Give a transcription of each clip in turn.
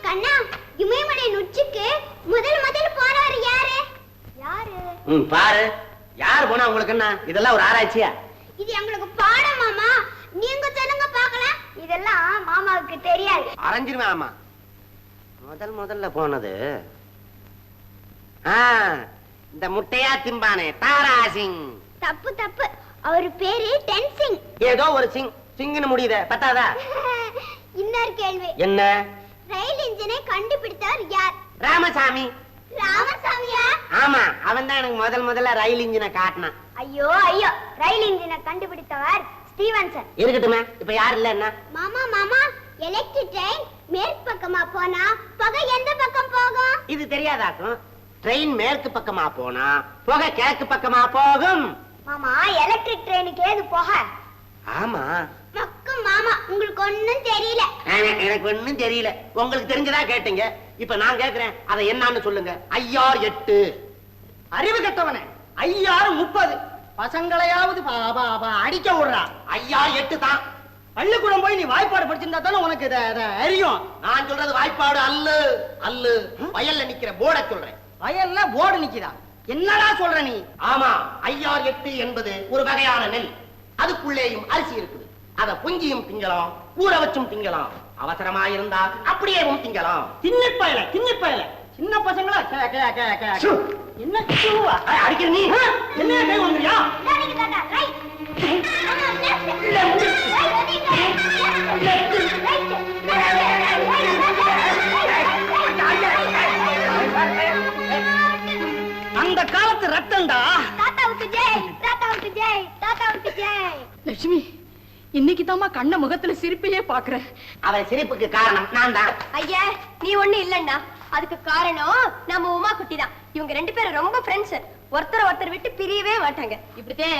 கண்ணா, இமயமலையின் உச்சிக்கு முதல் போறாரு யாரு? பாரு, யார் போனா உங்களுக்கு என்ன? இதெல்லாம் ஒரு ஆராய்ச்சியா? இது எங்களுக்கு பாடம் மாமா. நீங்க சொல்லுங்க பார்க்கலாம். இதெல்லாம் மாமாவுக்கு தெரியாது. அரைஞ்சிருவேன். ஆமா, முதல்ல போனது இந்த முட்டையா திம்பானே தாரா சிங். தப்பு. அவர் பேரு டென்சிங். ஏதோ ஒரு சிங். சிங்னு முடியுதே, பத்தாதா? இன்னொரு கேள்வி. என்ன? ரயில் இன்ஜினை கண்டுபிடித்தவர் யார்? ராமசாமி. ராமசாமியா? ஆமா, அவன் தான் எனக்கு முதல்ல ரயில் இன்ஜினை காட்டினான். ஐயோ, ரயில் இன்ஜினை கண்டுபிடித்தவர் ஸ்டீவன்சன். இருக்கட்டுமே, இப்ப யார் இல்ல என்ன? மாமா, எலக்ட்ரிக் ட்ரெயின் மேற்கு பக்கமா போனா புகை எந்த பக்கம் போகும்? இது தெரியாதாக்கும். ட்ரெயின் மேற்கு பக்கமா போனா புகை கிழக்கு பக்கமா போகும். மாமா, எலக்ட்ரிக் ட்ரெயினுக்கு ஏது புகை? ஆமா. மாமா, உங்களுக்கு ஒண்ணும் தெரியல. எனக்கு ஒண்ணும் தெரியல. உங்களுக்கு தெரிஞ்சதா கேட்டீங்க. இப்ப நான் கேக்குறேன், அதை என்னன்னு சொல்லுங்க. 5×8. அறிவு கெட்டவனே, 5×30. பசங்களையாவது அடிக்க விடுறா. 5×8 தான். பள்ளிக்கூடம் போய் நீ வாய்ப்பாடு படிச்சிருந்தா தானே உனக்கு அறியும். நான் சொல்றது வாய்ப்பாடு அல்ல. வயல்ல நிக்கிற போர்டை சொல்றேன். வயல்ல போர்டு நிக்குதா? என்னடா சொல்ற நீ? ஆமா, 5×8 என்பது ஒரு வகையான நெல். அதுக்குள்ளேயும் அரிசி இருக்குது. அத பொங்கியும் திங்கலாம், ஊற வச்சும் திங்கலாம். அவசரமா இருந்தா அப்படியேவும் திங்கலாம். தின்னிப்பயல சின்ன பசங்களா என்ன அடிக்கிற நீ? என்ன கை வந்துறியா? அந்த காலத்து ரத்தம்டா. லட்சுமி, இன்னைக்கு தாமா கண்ண முகத்துல சிரிப்பையே பாக்குறேன். அவன் சிரிப்புக்கு காரணம் நான் தான். ஐயா, நீ ஒண்ணு இல்லன்னா அதுக்கு காரணம் நம்ம உமா குட்டி தான். இவங்க 2 பேரும் ரொம்ப ஃப்ரெண்ட்ஸ். ஒருத்தர் விட்டு பிரியவே மாட்டாங்க. இப்படித்தான்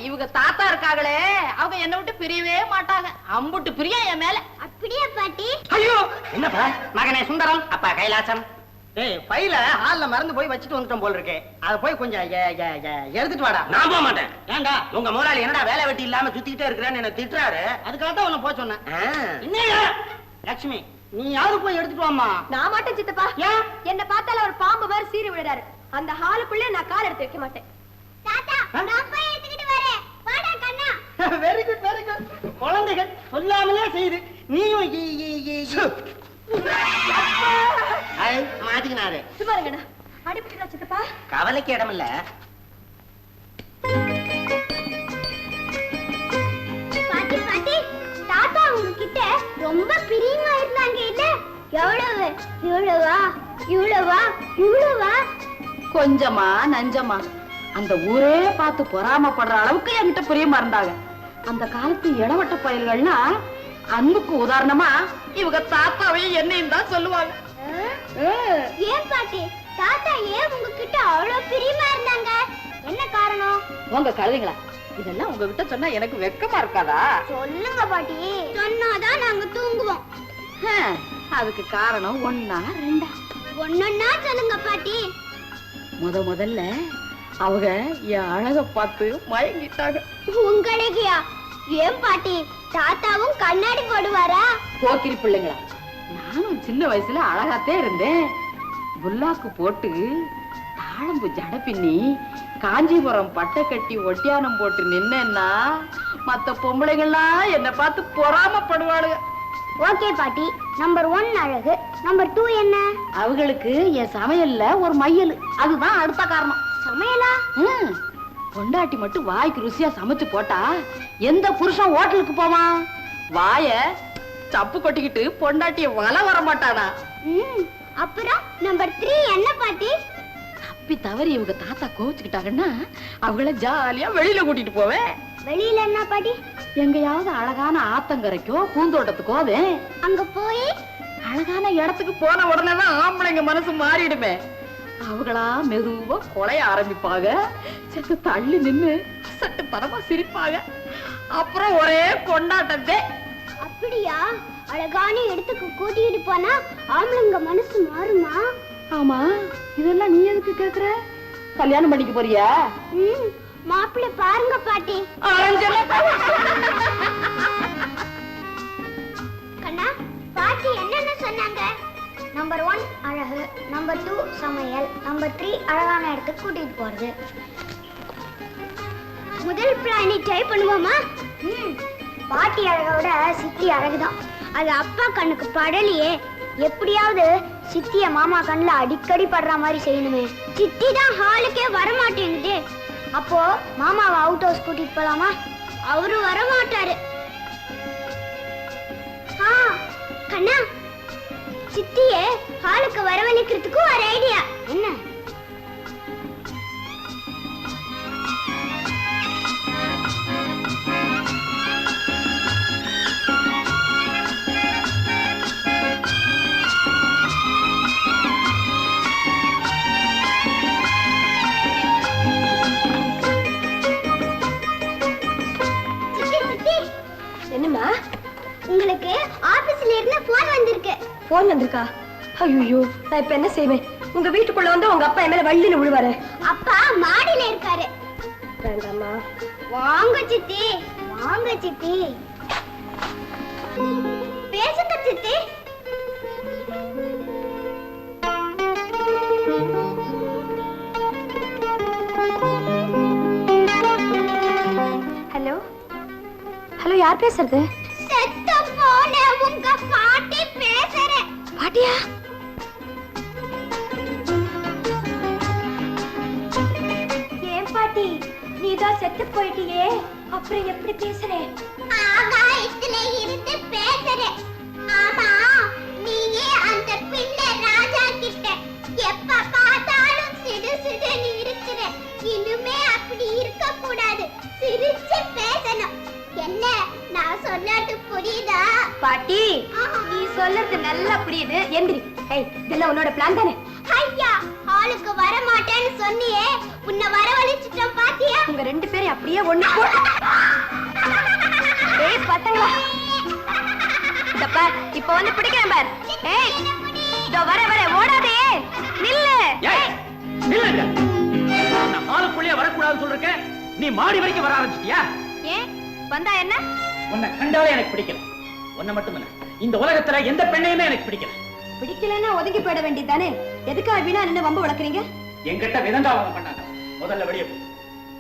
இவங்க தாத்தா இருக்காங்களே, அவங்க என்ன விட்டு பிரியவே மாட்டாங்க. அம்புட்டு பிரியா என் மேல. அப்படியே பாட்டி? ஐயோ, என்னப்பா? மகனே சுந்தரம், அப்பா கைலாசம். டேய், பையில ஹால்ல மறந்து போய் வச்சுட்டு வந்துட்டோம் போல இருக்கே. அத போய் கொஞ்சம் எடுத்துட்டு வாடா. நான் போக மாட்டேன். ஏண்டா? உங்க முதலாளி என்னடா வேலை வெட்டி இல்லாம சுத்திக்கிட்டே இருக்கிறேன்னு என்ன திட்டுறாரு. அதுக்காக தான் உன்னை போக சொன்னேன். என்ன லட்சுமி, நீ யாரு போய் எடுத்துட்டு வாமா. நான் மாட்டேன் சித்தப்பா. என்ன பார்த்தால ஒரு பாம்பு மாதிரி சீறி விடுறாரு. அந்த ஹாலுக்குள்ளே நான் கால் எடுத்து வைக்க மாட்டேன். தாத்தா, நான் போய் எடுத்துக்கிட்டு வரேன். வாடா கண்ணா. Very good. குழந்தைகள் சொல்லாமலே செய்து நீயும் மாட்டிக்கினாரு. சும்மா இருங்கடா. அடிபட்டுடா சித்தப்பா. கவலைக்கு இடம் இல்ல. பாட்டி, தாத்தா உங்ககிட்ட ரொம்ப பிரியமா இருந்தாங்க இல்ல? இவ்வளவா? கொஞ்சமா நஞ்சமா அந்த ஊரே பார்த்து பொறாமப்படுற அளவுக்கு என்கிட்ட பிரியமா இருந்தாங்க. அந்த காலத்து இளவட்ட பயல்கள்னா அன்புக்கு உதாரணமா இவங்க தாத்தாவையும் என்னையும் தான் சொல்லுவாங்க. ஏன் பாட்டி, தாத்தா ஏன் உங்ககிட்ட அவ்வளவு பிரியமா இருந்தாங்க? என்ன காரணம்? உங்க கழுதைங்களா, இதெல்லாம் உங்ககிட்ட சொன்னா எனக்கு வெக்கமா இருக்காதா? சொல்லுங்க பாட்டி. சொன்னாதான் நாங்க தூங்குவோம். அதுக்கு காரணம் 1 2 ஒன்னொன்னா சொல்லுங்க பாட்டி. முதல்ல அவங்க என் அழக பார்த்து மயங்கிட்டாங்க. உங்களையா? ஏன் பாட்டி, தாத்தாவும் கண்ணாடி போடுவாரா? போக்கிரி பிள்ளைங்களா, நானும் சின்ன வயசுல அழகாத்தே இருந்தேன். புல்லாக்கு போட்டு தாழம்பு ஜட பின்னி காஞ்சிபுரம் பட்டை கட்டி ஒட்டியானம் போட்டு நின்னா மத்த பொம்பளைகள்லாம் என்ன பார்த்து பொறாமப்படுவாளுங்க. ஓகே பாட்டி, நம்பர் 1 அழகு, நம்பர் 2 என்ன? அவங்களுக்கு என் சமையல்ல ஒரு மையல், அதுதான் அடுத்த காரணம். சமையலா? பொண்டாட்டி மட்டும் வாய்க்கு ருசியா சமைச்சு போட்டா எந்த புருஷன் ஹோட்டலுக்கு போவான்? வாய சப்பு கொட்டிக்கிட்டு பொண்டாட்டிய வல வர மாட்டானா? அப்புறம் நம்பர் 3 என்ன பாட்டி? தப்பி தவறி இவங்க தாத்தா கோவிச்சுக்கிட்டாங்கன்னா அவங்கள ஜாலியா வெளியில கூட்டிட்டு போவேன். வெளியில என்ன பாட்டி? எங்கயாவது அழகான ஆத்தங்கரைக்கோ பூந்தோட்டத்துக்கோ அங்க போய் அழகான இடத்துக்கு போன உடனேதான் ஆம்பளைங்க மனசு மாறிடுமே. அவங்களா மெதுவா கொலைய ஆரம்பிப்பாங்க. செத்து தள்ளி நின்னு சட்டு பரமா சிரிப்பாங்க. அப்புறம் ஒரே கொண்டாட்டத்தே. அப்படியா? அழகான இடத்துக்கு கூட்டிட்டு போனா ஆம்பளைங்க மனசு மாறுமா? ஆமா, இதெல்லாம் நீ எதுக்கு கேக்குற? கல்யாணம் பண்ணிக்க போறியா? மாப்பிள்ளை பாருங்க பாட்டி. கண்ணா, பாட்டி என்னன்னு சொன்னாங்க? நம்பர் 1 அழகு, நம்பர் 2 சமையல், நம்பர் 3 அழகான இடத்துக்கு கூட்டிட்டு போறது. முதல் பிளானை ட்ரை பண்ணுவோமா? பாட்டி அழகோட சித்தி அழகுதான். அது அப்பா கண்ணுக்கு படலையே. எப்படியாவது சித்திய மாமா கண்ணுல அடிக்கடி படுற மாதிரி செய்யணுமே. சித்தி தான் ஹாலுக்கே வரமாட்டேங்குது. அப்போ மாமாவை அவுட் ஹவுஸ் கூட்டிட்டு போலாமா? அவரு வரமாட்டாரு. கண்ணா, சித்தியே ஹாலுக்கு வரவழைக்கிறதுக்கு ஒரு ஐடியா. என்ன? என்னம்மா? உங்களுக்கு ஆபீஸ்ல இருந்து போன் வந்திருக்கு. போன் வந்திருக்கா? ஐயோ, நான் இப்ப என்ன செய்வேன்? உங்க வீட்டுக்குள்ள வந்து உங்க அப்பா என் மேல வள்ளின்னு விழுவாரு. அப்பா மாடியில இருக்காரு. வேண்டாமா? வாங்க சித்தி, வாங்க சித்தி. பேசுங்க சித்தி. ஹலோ ஹலோ, யார் பேசுறது? செத்த போன உங்க பாட்டி பேசுறேன். பாட்டியா? ஏன் பாட்டி, நீதான் செத்து போயிட்டியே, அப்புறம் எப்படி பேசுறேன்? ஆகாயத்துல இருந்து பேசுறேன். ஆமா, நீயே அந்த பிள்ளை ராஜா கிட்ட எப்ப பார்த்தாலும் சிடு சிடுன்னு இருக்கிற. இனிமே அப்படி இருக்க கூடாது. சிரிச்சு பேசணும். என்ன நான் சொன்னது புரியுதா? பாட்டி, நீ சொல்றது நல்லா புரியுது. எந்திரி. ஏய், இதெல்லாம் உன்னோட பிளான் தானே? ஐயா, ஹாலுக்கு வர மாட்டேன்னு சொன்னியே, உன்னை வரவழைச்சிட்டோம் பாத்தியா? உங்க ரெண்டு பேரும் அப்படியே ஒண்ணு போட்டு. ஏய் பசங்களா, இத பார், இப்ப வந்து பிடிக்கிறேன் பார். ஏய், இதோ வர ஓடாதே, நில்லு. ஏய், நில்லுங்க. நான் ஹாலுக்குள்ளே வரக்கூடாதுன்னு சொல்லிருக்கேன். நீ மாடி வரைக்கும் வர ஆரம்பிச்சிட்டியா? ஏன் வந்தா என்ன? உன்னை கண்டாலே எனக்கு பிடிக்கல. உன்னை மட்டும் இல்ல, இந்த உலகத்துல எந்த பெண்ணையுமே எனக்கு பிடிக்கல. பிடிக்கலன்னா ஒதுங்கி போயிட வேண்டியதானே? எதுக்காக வீணா நின்னு வம்பு வளர்க்குறீங்க? என்கிட்ட விதண்டாவாதம் பண்ணாங்க. முதல்ல வெளியே போ.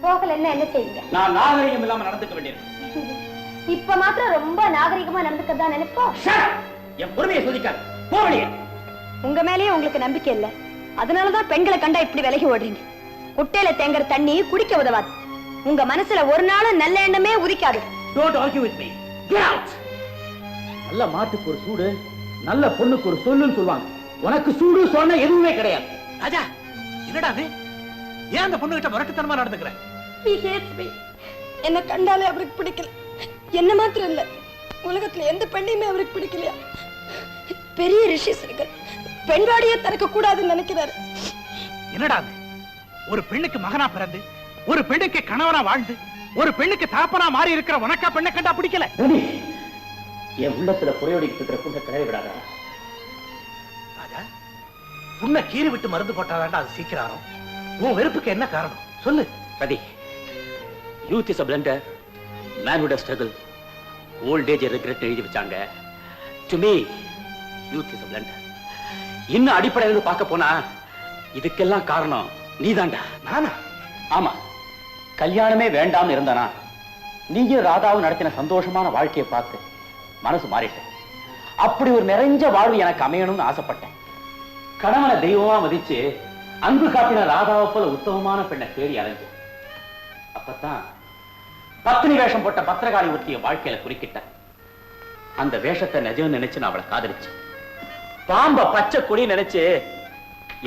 போகலன்னா என்ன செய்வீங்க? நான் நாகரிகம் இல்லாம நடந்துக்க வேண்டியது. இப்ப மாத்திரம் ரொம்ப நாகரிகமா நடந்துக்கதான் நினைப்போம். என் பொறுமையை சோதிக்காது. போ வெளியே. உங்க மேலேயே உங்களுக்கு நம்பிக்கை இல்ல, அதனாலதான் பெண்களை கண்டா இப்படி விலகி ஓடுறீங்க. குட்டையில தேங்குற தண்ணி குடிக்க உதவாது. உங்க மனசுல ஒரு நாளும் நல்ல எண்ணமே உதிக்காது. Don't argue with me. Get out. நல்ல மாட்டுக்கு ஒரு சூடு, நல்ல பொண்ணுக்கு ஒரு சொல்லுன்னு சொல்லுவாங்க. உனக்கு சூடு சொன்ன எதுவுமே கிடையாது. ராஜா, என்னடா அது? ஏன் அந்த பொண்ணு கிட்ட முரட்டுத்தனமா நடந்துக்கிற? He hates me. என்ன கண்டாலே அவருக்கு பிடிக்கல. என்ன மாத்திரம் இல்ல, உலகத்துல எந்த பெண்ணையுமே அவருக்கு பிடிக்கலையா? பெரிய ரிஷிஸ்வரர்கள் பெண்வாடியே திறக்க கூடாதுன்னு நினைக்கிறாரு. என்னடா அது? ஒரு பெண்ணுக்கு மகனா பிறந்து, ஒரு பெண்ணுக்கு கணவனா வாழ்ந்து, ஒரு பெண்ணுக்கு தாப்பனா மாறி இருக்கிற உனக்கா பெண்ணை கண்டா பிடிக்கல? என் உள்ளத்துல புறையோடிக்கிட்டு இருக்கிற புண்ணை கிளறி விடாத. ராஜா, புண்ணை கீறி விட்டு மருந்து போட்டாதாண்டா அது சீக்கிரம். உன் வெறுப்புக்கு என்ன காரணம் சொல்லு. ரதி, youth is a blender, manhood a struggle, old age a regret எழுதி வச்சாங்க. To me, youth is a blender. இன்னும் அடிப்படையில பார்க்க போனா இதுக்கெல்லாம் காரணம் நீதான்டா. நானா? ஆமா, கல்யாணமே வேண்டாம்னு இருந்தானா நீயும் ராதாவும் நடத்தின சந்தோஷமான வாழ்க்கையை பார்த்து மனசு மாறிட்டேன். அப்படி ஒரு நிறைஞ்ச வாழ்வு எனக்கு அமையணும்னு ஆசைப்பட்டேன். கணவனை தெய்வமா மதிச்சு அன்பு காட்டின ராதாவை போல உத்தமமான பெண்ணை தேடி அலைஞ்சு, அப்பத்தான் பத்தினி வேஷம் போட்ட பத்திரகாளி ஒருத்திய வாழ்க்கையில குறுக்கிட்டேன். அந்த வேஷத்தை நிஜம் நினைச்சு நான் அவளை காதலிச்சேன். பாம்ப பச்சை கொடி நினைச்சு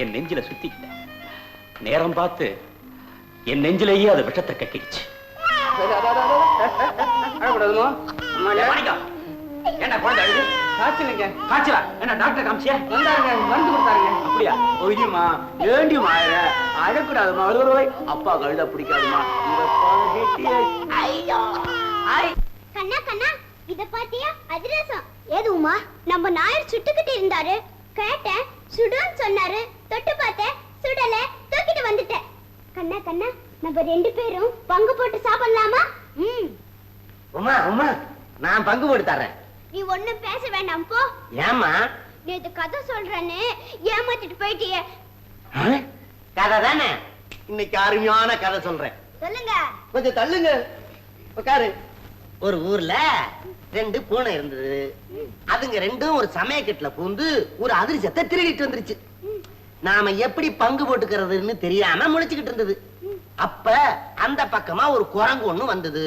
என் நெஞ்சில சுத்திக்கிட்டேன். நேரம் பார்த்து என் நெஞ்சிலேயே அது விஷத்தை கட்டிடுச்சு. என்ன குழந்தை அழுது? காய்ச்சலுங்க. காய்ச்சலா? என்ன டாக்டர் காமிச்சியா? வந்தாருங்க, மருந்து கொடுத்தாருங்க. அப்படியா? ஒய்யுமா, ஏண்டியுமா அழக்கூடாதுமா. அப்பா கழுத பிடிக்காதுமா. கண்ணா கண்ணா, இத பாத்தியா? அதிரசம். ஏதுமா? நம்ம நாயர் சுட்டுக்கிட்டு இருந்தாரு. கேட்டேன், சுடுன்னு சொன்னாரு. தொட்டு பார்த்தேன், சுடல. தூக்கிட்டு வந்துட்டேன். கண்ணா கண்ணா, நம்ம ரெண்டு பேரும் பங்கு போட்டு சாப்பிடலாமா? உமா உமா, நான் பங்கு போட்டு தர்றேன். நீ ஒண்ணும் பேச வேண்டாம் போ. ஏமா? நேத்து கதை சொல்றேன்னு ஏமாத்திட்டு போயிட்டியே. கதை தானே, இன்னைக்கு அருமையான கதை சொல்றேன். சொல்லுங்க. கொஞ்சம் தள்ளுங்க, உட்காரு. ஒரு ஊர்ல 2 பூனை இருந்தது. அதுங்க ரெண்டும் ஒரு சமயக்கட்டுல பூந்து ஒரு அதிர்ஷ்டத்தை திருடிட்டு வந்துருச்சு. நாம எப்படி பங்கு போட்டுக்கிறதுன்னு தெரியாம முழிச்சுக்கிட்டு இருந்தது. அப்ப அந்த பக்கமா ஒரு குரங்கு ஒண்ணு வந்தது.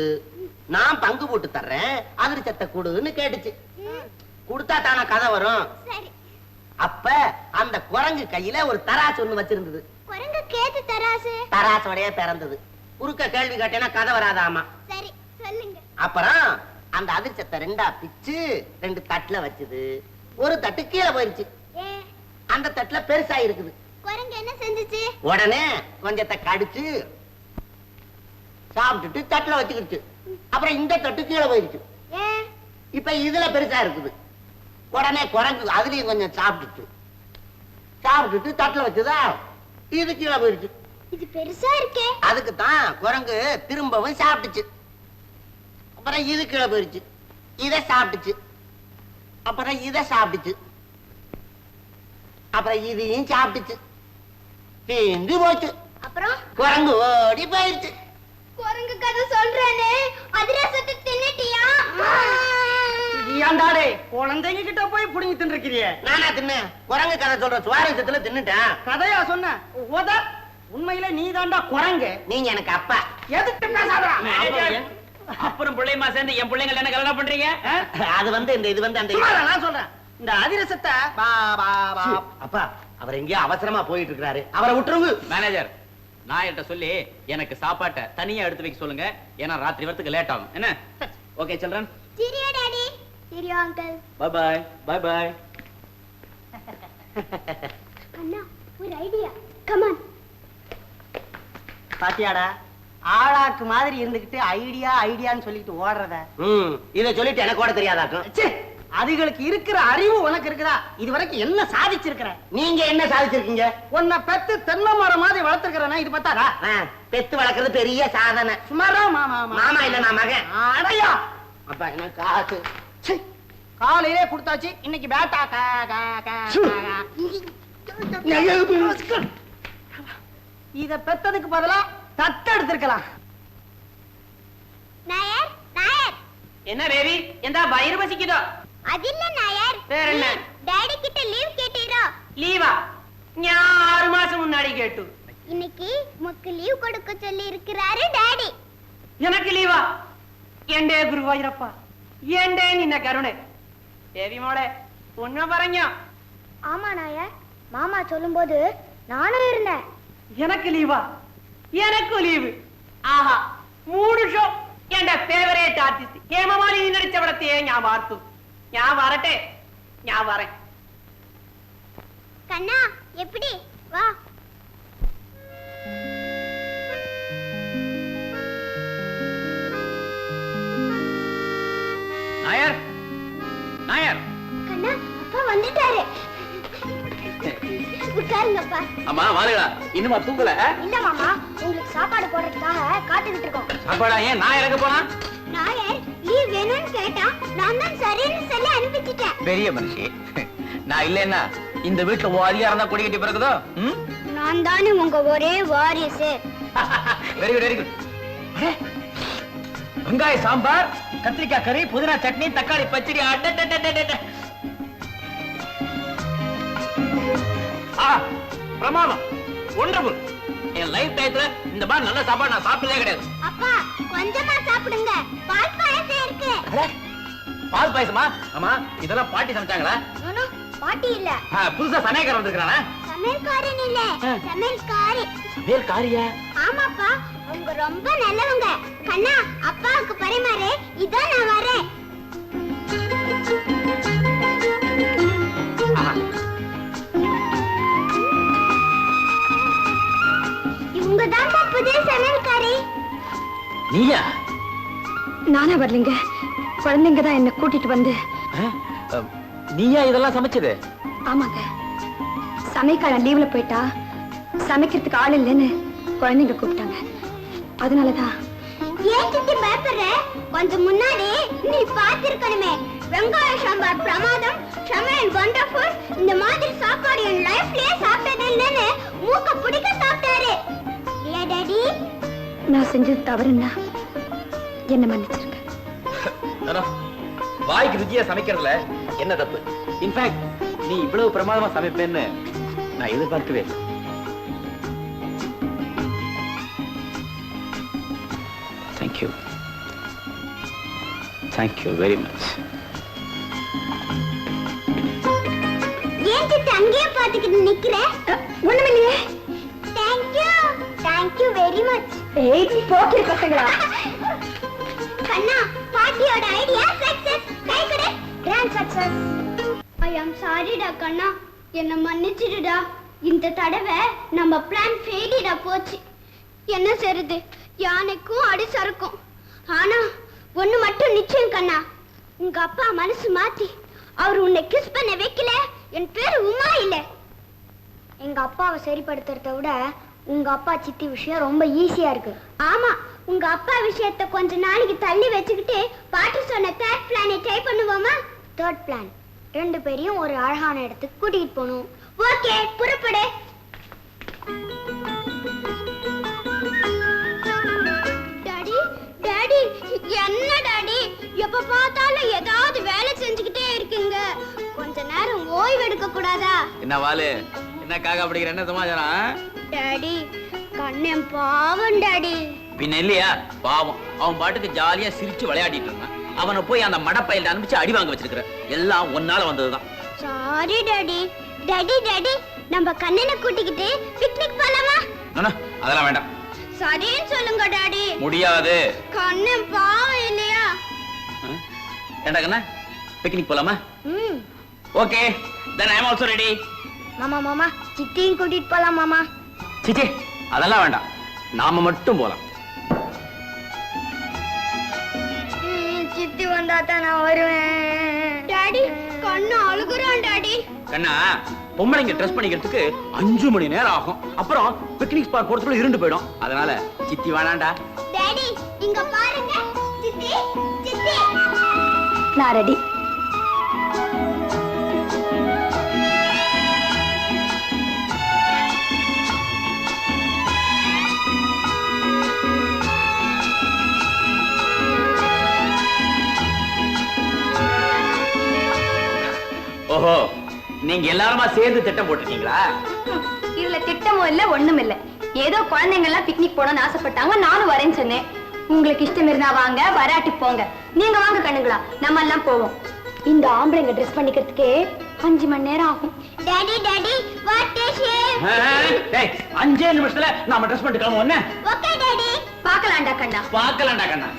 நான் பங்கு போட்டு தர்றேன், அதிர்ஷ்டத்தை கொடுன்னு கேட்டுச்சு. கொடுத்தா தானே கதை வரும். அப்ப அந்த குரங்கு கையில ஒரு தராசு ஒண்ணு வச்சிருந்தது. குரங்கு கேத்து தராசு தராசோடைய பிறந்தது. குறுக்க கேள்வி கேட்டேன்னா கதை வராதாமா. சரி சொல்லுங்க. அப்புறம் அந்த அதிர்ஷ்டத்தை 2ஆ பிச்சு 2 தட்டுல வச்சது. ஒரு தட்டு கீழே போயிருச்சு. அந்த தட்டுல பெருசா இருக்குது. குரங்கு என்ன செஞ்சுச்சு? உடனே கொஞ்சத்தை கடிச்சு சாப்பிட்டுட்டு தட்டுல வச்சுக்கிடுச்சு. அப்புறம் இந்த தட்டு கீழே போயிருச்சு. இப்ப இதுல பெருசா இருக்குது. உடனே குரங்கு அதுலயும் கொஞ்சம் சாப்பிட்டுட்டு தட்டுல வச்சுதா இது கீழே போயிருச்சு. இது பெருசா இருக்கே. அதுக்கு தான் குரங்கு திரும்பவும் சாப்பிட்டுச்சு. அப்புறம் இது கீழே போயிருச்சு. இதை சாப்பிட்டுச்சு. அப்புறம் இதை சாப்பிட்டுச்சு. அப்புறம் இதையும் சாப்பிட்டுச்சு. தீந்து போச்சு. அப்புறம் குரங்கு ஓடி போயிருச்சு. குரங்கு கதை சொல்றேனே அதிரசத்தை தின்னுட்டியா? ஏண்டாடே குழந்தைங்க கிட்ட போய் புடிங்கி தின்னுக்கிறியே? நானா தின்னேன்? குரங்கு கதை சொல்ற சுவாரஸ்யத்துல தின்னுட்டேன். கதையா சொன்ன? ஓதா உண்மையில நீ தாண்டா குரங்கு. நீங்க எனக்கு அப்பா. எதுக்கு பேசாதடா? அப்புறம் பிள்ளைமா சேர்ந்து என் பிள்ளைங்க என்ன கல்யாணம் பண்றீங்க? அது வந்து இந்த இது வந்து அந்த நான் சொல்றேன், இந்த அதிரசத்தை அப்பா அவர் எங்கேயோ அவசரமா போயிட்டு இருக்காரு, அவரை விட்டுருங்க. மேனேஜர், நாயர்கிட்ட சொல்லி எனக்கு சாப்பாட்டை தனியா எடுத்து வைக்க சொல்லுங்க. ஏன்னா ராத்திரி வரத்துக்கு லேட் ஆகும். என்ன? Okay children. சரியா டாடி? சரியா uncle? Bye bye. Bye bye. அண்ணா ஒரு ஐடியா. Come on. பாத்தியாடா, ஆளாக்கு மாதிரி இருந்துகிட்டு ஐடியான்னு சொல்லிட்டு ஓடுறத. இத சொல்லிட்டு எனக்கு கூட தெரியாதாக்கும். அதுகளுக்கு இருக்கிற அறிவு உனக்கு இருக்குதா? இது வரைக்கும் என்ன சாதிச்சிருக்கிற? நீங்க என்ன சாதிச்சிருக்கீங்க? உன்னை பெத்து தென்னை மரம் மாதிரி வளர்த்துக்கிறனா இது பார்த்தாரா? பெத்து வளர்க்கறது பெரிய சாதனை. சுமாரா மாமா மாமா இல்ல நான் மகன். அடையா அப்பா என்ன காசு காலையிலே கொடுத்தாச்சு. இன்னைக்கு பேட்டா இத பெத்ததுக்கு பதிலா தட்டு எடுத்திருக்கலாம். நாயர் நாயர். என்ன பேபி, எந்த வயிறு பசிக்குதோ? அதில்ல நாயர். வேற என்ன? டாடி கிட்ட லீவ் கேட்டீரோ? லீவா? நான் 6 மாசம் முன்னாடி கேட்டு. இன்னைக்கு உமக்கு லீவ் கொடுக்க சொல்லி இருக்கிறாரு டாடி. எனக்கு லீவா? எண்டே குருவாயூரப்பா, எண்டே நின்ன கருணை. தேவி மோளே பொண்ணு பறங்க. ஆமா நாயர், மாமா சொல்லும்போது நானும் இருந்தேன். எனக்கு லீவா? எனக்கு லீவு. ஆஹா, 3 ஷோ. என் ஃபேவரேட் ஆர்டிஸ்ட் ஹேமமாலினி நடிச்ச படத்தையே நான் பார்த்து நான் வரட்டே. நான் வரேன். கண்ணா எப்படி வா. நாயர், நாயர். கண்ணா அப்பா வந்துட்டாரு. உட்காருங்கப்பா. அம்மா வாருடா. இன்னுமா தூங்கல? இல்ல மாமா, உங்களுக்கு சாப்பாடு போடுறதுக்காக காத்துக்கிட்டு இருக்கோம். சாப்பாடா? ஏன் நான் இறங்க போனா? நாயர் லீவ் வேணும்னு கேட்டா நான் தான் சரின்னு சொல்லி அனுப்பிச்சிட்டேன். பெரிய மனுஷி, நான் இல்லைன்னா இந்த வீட்டுல உன் அதிகாரம் தான் கொடி கட்டி பிறகுதோ? நான் தானே உங்க ஒரே வாரிசு. Very good, very good. வெங்காய சாம்பார், கத்திரிக்காய் கறி, புதினா சட்னி, தக்காளி பச்சடி. பிரமாதம், ஒண்டர்ஃபுல். என் லைஃப் டைத்துல இந்த மாதிரி நல்ல சாப்பாடு நான் சாப்பிட்டதே கிடையாது. அப்பா கொஞ்சமா சாப்பிடுங்க, பால் பாயசம் இருக்கு. பால் பாயசமா? ஆமா, இதெல்லாம் பாட்டி சமைச்சாங்களா? பாட்டி இல்ல, புதுசா சமையல்காரன் வந்திருக்கானே. சமையல்காரன் இல்ல, சமையல்காரி. சமையல்காரியா? ஆமாப்பா, அவங்க ரொம்ப நல்லவங்க. கண்ணா அப்பாவுக்கு பரிமாறு. இதான் நான் வரேன். இவங்க தான் புதிய சமையல்காரி. நீயா? நானா வரலைங்க, குழந்தைங்க தான் என்ன கூட்டிட்டு வந்து. நீயா இதெல்லாம் சமைச்சது? ஆமாங்க, சமைக்காரன் லீவ்ல போயிட்டா சமைக்கிறதுக்கு ஆள் இல்லைன்னு குழந்தைங்க கூப்பிட்டாங்க. அதனாலதான். ஏன் கிட்ட பயப்படுற? கொஞ்சம் முன்னாடி நீ பாத்திருக்கணுமே, வெங்காய சாம்பார் பிரமாதம், சமையல் வண்டர்ஃபுல், இந்த மாதிரி சாப்பாடு என் லைஃப்லயே சாப்பிட்டது இல்லைன்னு மூக்க பிடிக்க சாப்பிட்டாரு. இல்லையா டாடி? நான் செஞ்சது தவறுன்னா என்ன மன்னிச்சிருக்க. வாய்க்கு ருச்சியா சமைக்கிறதுல என்ன தப்பு? இன்ஃபேக்ட் நீ இவ்வளவு பிரமாதமா சமைப்பேன்னு நான் எதிர்பார்க்கவே இல்லை. Thank you, thank you very much. ஏன் சித்தி அங்கேயே பார்த்துக்கிட்டு நிக்கிற? ஒண்ணுமில்லையே. Thank you very much. ஏய் போக்கிரி பசங்களா. கண்ணா, பாட்டியோட ஐடியா சக்சஸ். கை கொடு. Grand success. ஐ அம் சாரிடா கண்ணா, என்ன மன்னிச்சிடுடா. இந்த தடவை நம்ம பிளான் ஃபெயிலியரா போச்சு. என்ன செய்யுது? யானைக்கும் அடி சறுக்கும். ஆனா ஒண்ணு மட்டும் நிச்சயம் கண்ணா, உங்க அப்பா மனசு மாத்தி அவர் உன்னை கிஸ் பண்ண வைக்கல, என் பேரு உமா இல்ல. எங்க அப்பாவை சரிப்படுத்துறத விட உங்க அப்பா சித்தி விஷயம் ரொம்ப ஈஸியா இருக்கு. ஆமா, உங்க அப்பா விஷயத்தை கொஞ்ச நாளைக்கு தள்ளி வச்சுக்கிட்டு பாட்டி சொன்ன தேர்ட் பிளானை ட்ரை பண்ணுவோமா? தேர்ட் பிளான், ரெண்டு பேரையும் ஒரு அழகான இடத்துக்கு கூட்டிட்டு போகணும். ஓகே, புறப்படு. டாடி, டாடி, என்ன டாடி எப்ப பார்த்தாலும் ஏதாவது வேலை செஞ்சுக்கிட்டே இருக்கீங்க, கொஞ்ச நேரம் ஓய்வு எடுக்க கூடாதா? என்ன வாலு, என்ன காக்கா பிடிக்கிற, என்ன சமாச்சாரம்? டாடி, கண்ணன் பாவம் டாடி. பின்ன இல்லையா, பாவம். அவன் பாட்டுக்கு ஜாலியா சிரிச்சு விளையாடிட்டு இருந்தான். அவனை போய் அந்த மடப்பையில அனுப்பிச்சு அடி வாங்க வச்சிருக்கிற. எல்லாம் ஒன்னால வந்ததுதான். Sorry daddy. டாடி, டாடி, நம்ம கண்ணனை கூட்டிக்கிட்டு பிக்னிக் போலாமா? அதெல்லாம் வேண்டாம். சரின்னு சொல்லுங்க டாடி. முடியாது. கண்ணன் பாவம் இல்லையா? ஏண்டா கண்ணா, பிக்னிக் போலாமா? Okay, then I am also ready. மாமா, மாமா, சித்தியும் கூட்டிட்டு போலாம் மாமா. சிச்சி, அதெல்லாம் வேண்டாம், நாம மட்டும் போலாம். சித்தி வந்தா தான் நான் வருவேன். டாடி, கண்ணு அழுகுறான் டாடி. கண்ணா, பொம்பளைங்க ட்ரெஸ் பண்ணிக்கிறதுக்கு 5 மணி நேரம் ஆகும். அப்புறம் பிக்னிக் ஸ்பாட் போறதுக்குள்ள இருண்டு போயிடும். அதனால சித்தி வேணாண்டா. டாடி, இங்க பாருங்க. சித்தி, சித்தி. நான் ரெடி. ஓஹோ, நீங்க எல்லாருமா சேர்ந்து திட்டம் போட்டுட்டீங்களா? இதுல திட்டமும் இல்ல ஒண்ணும் இல்ல. ஏதோ குழந்தைங்க எல்லாம் பிக்னிக் போகணும்னு ஆசைப்பட்டாங்க, நானும் வரேன்னு சொன்னேன். உங்களுக்கு இஷ்டம் இருந்தா வாங்க, வராட்டி போங்க. நீங்க வாங்க கண்ணுங்களா, நம்ம எல்லாம் போவோம். இந்த ஆம்பளைங்க ட்ரெஸ் பண்ணிக்கிறதுக்கே 5 மணி நேரம் ஆகும். Daddy, daddy, what is shape? 5 நிமிஷத்துல நாம ட்ரெஸ் பண்ணிட்டு கிளம்புவோம். Okay daddy. பார்க்கலாம்டா கண்ணா. பார்க்கலாம்டா கண்ணா.